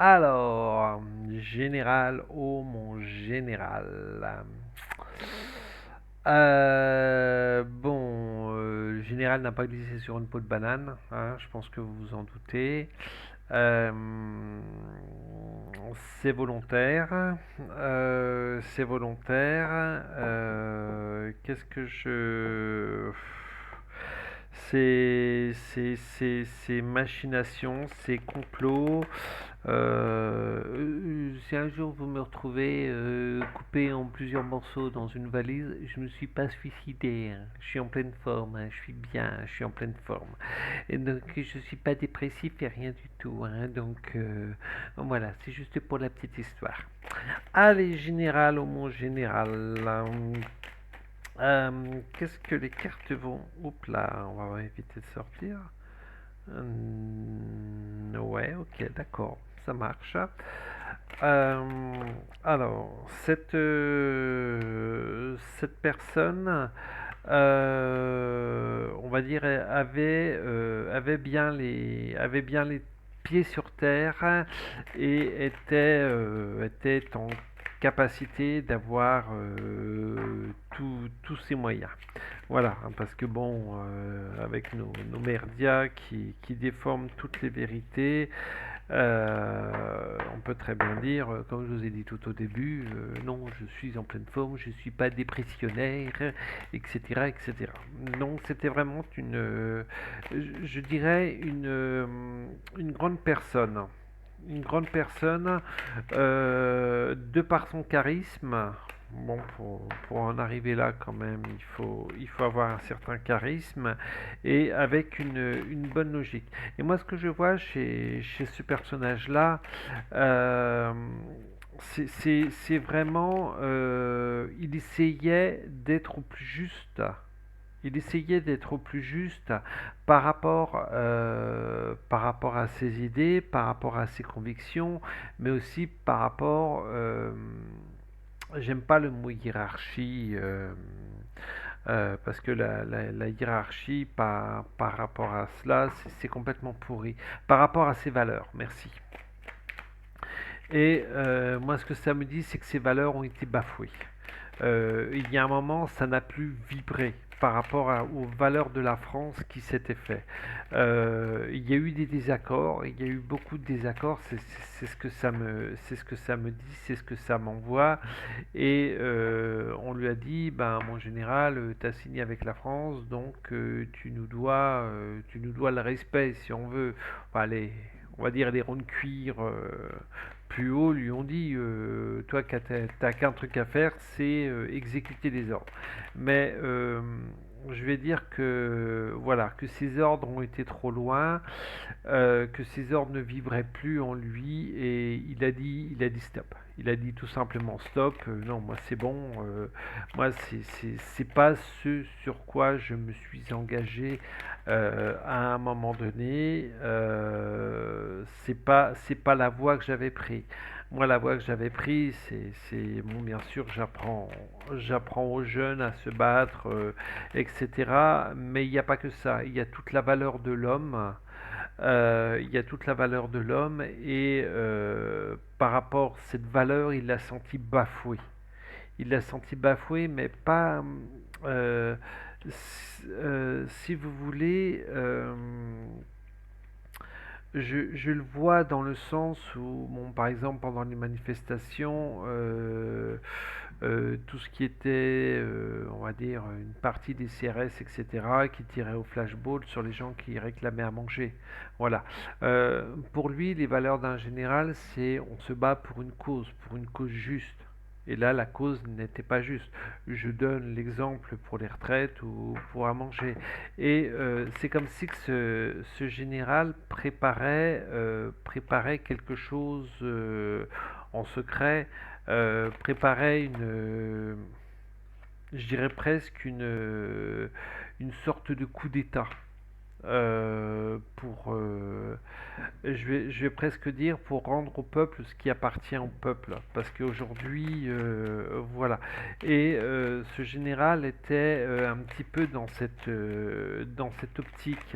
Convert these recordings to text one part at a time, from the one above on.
Alors, général, oh mon général. Le général n'a pas glissé sur une peau de banane, hein, je pense que vous vous en doutez. Euh, c'est volontaire. C'est volontaire. Qu'est-ce que je... C'est machination, c'est complot. Si un jour vous me retrouvez coupé en plusieurs morceaux dans une valise, je me suis pas suicidé, hein. Je suis en pleine forme, hein. Je suis bien, je suis en pleine forme. Et donc je suis pas dépressif et rien du tout, hein. Donc voilà, c'est juste pour la petite histoire. Allez, général, au mon général. Qu'est-ce que les cartes vont... Oups là, on va éviter de sortir. Ouais, ok, d'accord, ça marche. Euh, alors, cette personne, on va dire, avait bien les pieds sur terre et était en capacité d'avoir tous ses moyens. Voilà, hein, parce que bon, avec nos médias qui déforment toutes les vérités, on peut très bien dire, comme je vous ai dit tout au début, non, je suis en pleine forme, je ne suis pas dépressionnaire, etc., etc. Donc c'était vraiment je dirais une grande personne. Une grande personne, de par son charisme. Bon, pour en arriver là quand même, il faut avoir un certain charisme et avec une bonne logique. Et moi, ce que je vois chez ce personnage-là, euh, c'est vraiment, il essayait d'être au plus juste. Il essayait d'être au plus juste par rapport à ses idées, par rapport à ses convictions, mais aussi par rapport, j'aime pas le mot hiérarchie, parce que la hiérarchie par rapport à cela, c'est complètement pourri. Par rapport à ses valeurs, merci. Et moi, ce que ça me dit, c'est que ces valeurs ont été bafouées. Il y a un moment, ça n'a plus vibré par rapport aux valeurs de la France qui s'étaient fait. Il y a eu des désaccords, il y a eu beaucoup de désaccords, c'est ce que ça me dit, c'est ce que ça m'envoie. Et on lui a dit, ben mon général, tu as signé avec la France, donc tu nous dois le respect si on veut. Enfin, on va dire les ronds de cuir plus haut lui ont dit, toi t'as qu'un truc à faire, c'est exécuter les ordres. Mais je vais dire que voilà, que ces ordres ont été trop loin, que ces ordres ne vibraient plus en lui et il a dit stop. Il a dit tout simplement stop. Non, moi c'est bon. Moi c'est pas ce sur quoi je me suis engagé à un moment donné. C'est pas la voie que j'avais prise. Moi, la voie que j'avais prise, bon, bien sûr, j'apprends aux jeunes à se battre, etc. Mais il n'y a pas que ça. Il y a toute la valeur de l'homme. Il y a toute la valeur de l'homme et par rapport à cette valeur, il l'a senti bafoué. Il l'a senti bafoué, mais pas. euh, si vous voulez, je le vois dans le sens où, bon, par exemple, pendant les manifestations, tout ce qui était, on va dire, une partie des CRS, etc., qui tirait au flashball sur les gens qui réclamaient à manger. Voilà. Pour lui, les valeurs d'un général, c'est on se bat pour une cause juste. Et là, la cause n'était pas juste. Je donne l'exemple pour les retraites ou pour à manger. Et c'est comme si que ce général préparait quelque chose en secret, préparait je dirais presque une sorte de coup d'État. Pour, je vais presque dire pour rendre au peuple ce qui appartient au peuple, parce qu'aujourd'hui, voilà. Et ce général était un petit peu dans cette optique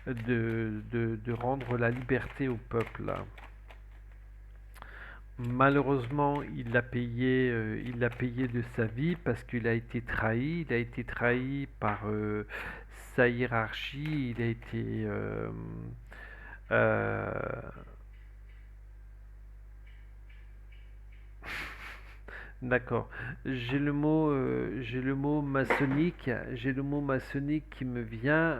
de rendre la liberté au peuple. Malheureusement, il l'a payé de sa vie parce qu'il a été trahi. Il a été trahi par sa hiérarchie. Il a été euh, d'accord. J'ai le mot maçonnique. J'ai le mot maçonnique qui me vient.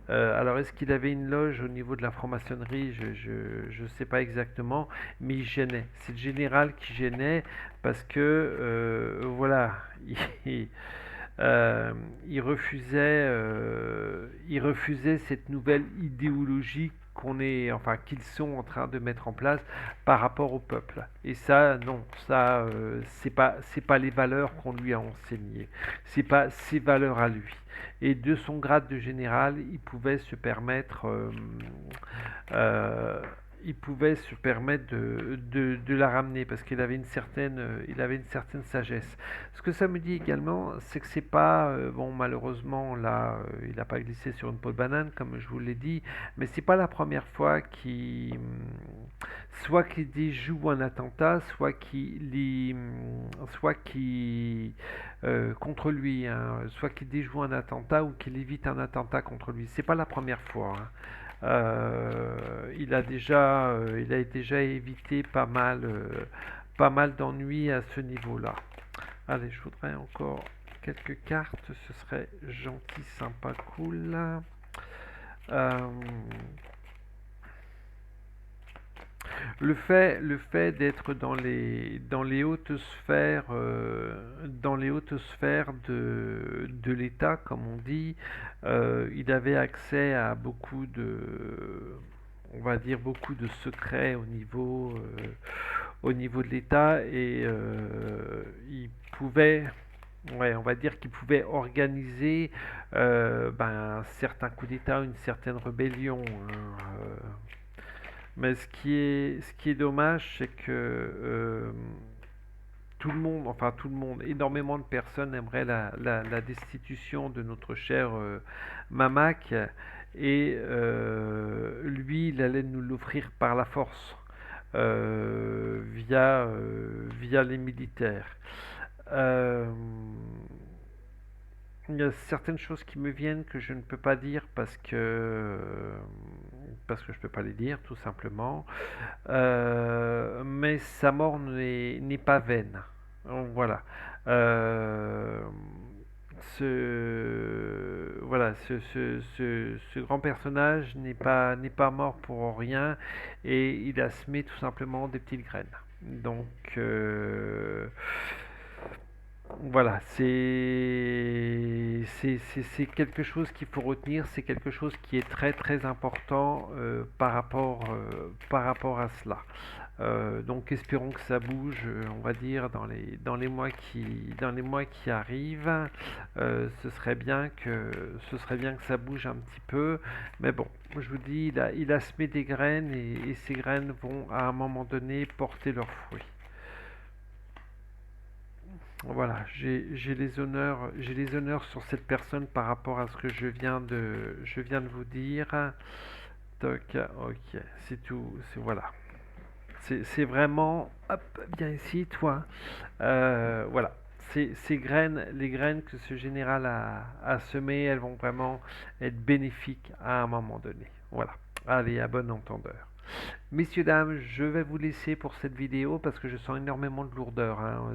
Alors, est-ce qu'il avait une loge au niveau de la franc-maçonnerie? Je sais pas exactement, mais il gênait. C'est le général qui gênait parce que, voilà, il, euh, il refusait cette nouvelle idéologie enfin, qu'ils sont en train de mettre en place par rapport au peuple. Et ça, non, ça, c'est pas les valeurs qu'on lui a enseignées. C'est pas ses valeurs à lui. Et de son grade de général, euh, il pouvait se permettre de la ramener parce il avait une certaine sagesse. Ce que ça me dit également, c'est que c'est pas, bon, malheureusement, là, il n'a pas glissé sur une peau de banane, comme je vous l'ai dit, mais c'est pas la première fois soit qu'il déjoue un attentat, soit qu'il contre lui, hein, soit qu'il déjoue un attentat ou qu'il évite un attentat contre lui. C'est pas la première fois, hein. Il a déjà évité pas mal d'ennuis à ce niveau-là. Allez, je voudrais encore quelques cartes, ce serait gentil, sympa, cool. Euh, le fait d'être dans les hautes sphères, de l'État, comme on dit, il avait accès à on va dire beaucoup de secrets au niveau de l'État et il pouvait, ouais, on va dire qu'il pouvait organiser certains coups d'État, une certaine rébellion, hein, mais ce qui est dommage, c'est que tout le monde, énormément de personnes aimeraient la destitution de notre cher Mamak, et lui, il allait nous l'offrir par la force, via les militaires. Euh, il y a certaines choses qui me viennent que je ne peux pas dire parce que je peux pas les dire tout simplement. Mais sa mort n'est pas vaine. Donc, voilà. Euh, ce grand personnage n'est pas mort pour rien et il a semé tout simplement des petites graines. Donc voilà, c'est quelque chose qu'il faut retenir, c'est quelque chose qui est très très important par rapport à cela. Donc espérons que ça bouge, on va dire, dans les mois qui arrivent. Ce serait bien que ça bouge un petit peu. Mais bon, je vous dis, il a semé des graines et ces graines vont à un moment donné porter leurs fruits. Voilà, j'ai les honneurs sur cette personne par rapport à ce que je viens de vous dire. Toc, ok, c'est tout, voilà. C'est vraiment, hop, viens ici, toi. Voilà, ces graines, les graines que ce général a semées, elles vont vraiment être bénéfiques à un moment donné. Voilà, allez, à bon entendeur. Messieurs, dames, je vais vous laisser pour cette vidéo parce que je sens énormément de lourdeur, hein.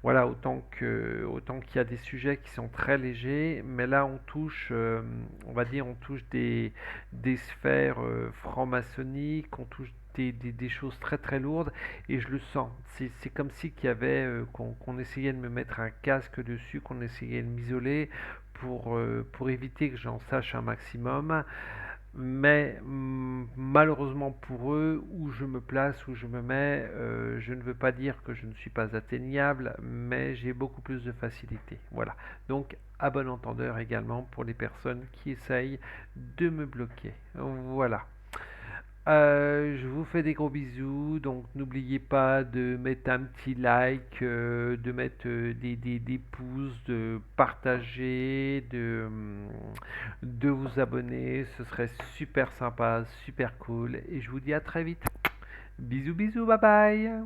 Voilà, autant qu'il y a des sujets qui sont très légers, mais là on touche, on va dire, on touche des sphères franc-maçonniques, on touche des choses très très lourdes et je le sens. C'est comme si qu'il y avait, qu'on essayait de me mettre un casque dessus, qu'on essayait de m'isoler pour éviter que j'en sache un maximum. Mais malheureusement pour eux, où je me place, où je me mets, je ne veux pas dire que je ne suis pas atteignable, mais j'ai beaucoup plus de facilité. Voilà. Donc, à bon entendeur également pour les personnes qui essayent de me bloquer. Voilà. Je vous fais des gros bisous, donc n'oubliez pas de mettre un petit like, de mettre des pouces, de partager, de vous abonner, ce serait super sympa, super cool, et je vous dis à très vite. Bisous, bisous, bye bye.